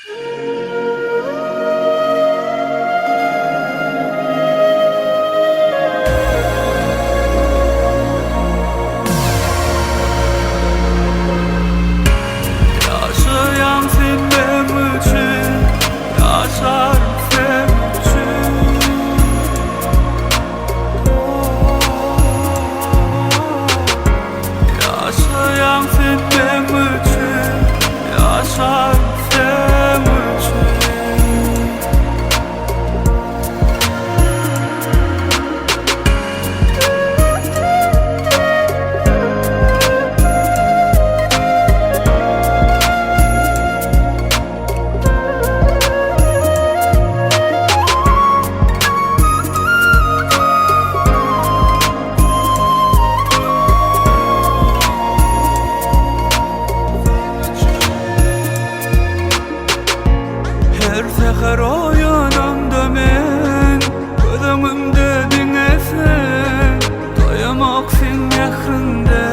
Her seher oyanamda men gözümümde dinesen doyamak sen mehrinde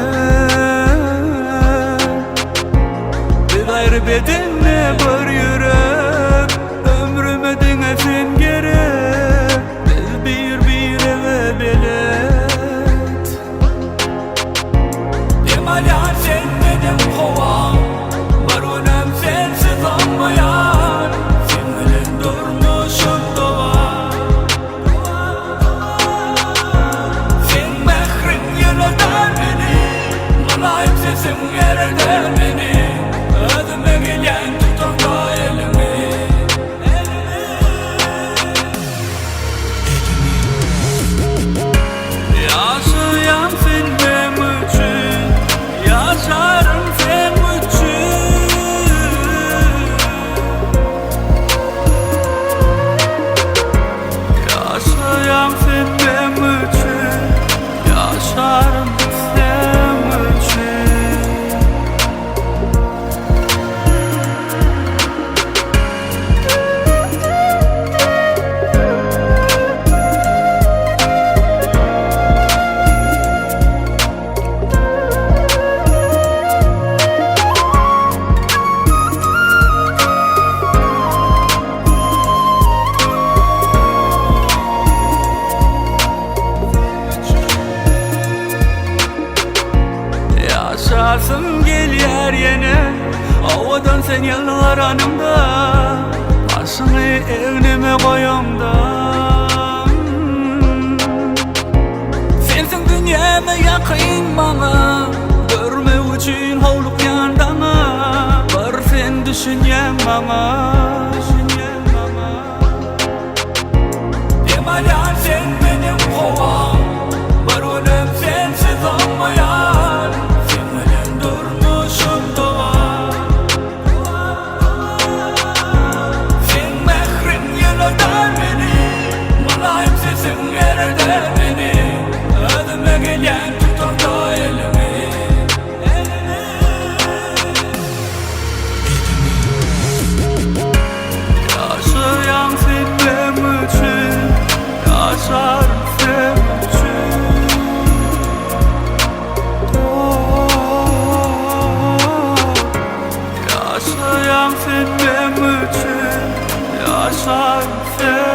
bir gayrı bedenle bir yürek ömrüme dinesen gerek biz bir eve belet demalan sen benim kovam var onem sensiz olmayan sesim yerden beni ödüme gelen tutan da elimi yaşayan sen benim için yaşarım sen için yaşayan sen benim için yaşarım yaşarsın gel yer yine havadan sen yıllar anımda başını evnime koyamda sensin dünyama yakın bana görme için hovluk yandana var sen düşünyen bana demalan sen benim kovam var onem sensiz olmayan sesim yerden beni ödüme gelen tutan da elimi yaşayan sen benim için yaşarım sen için yaşayan sen benim için yaşarım sen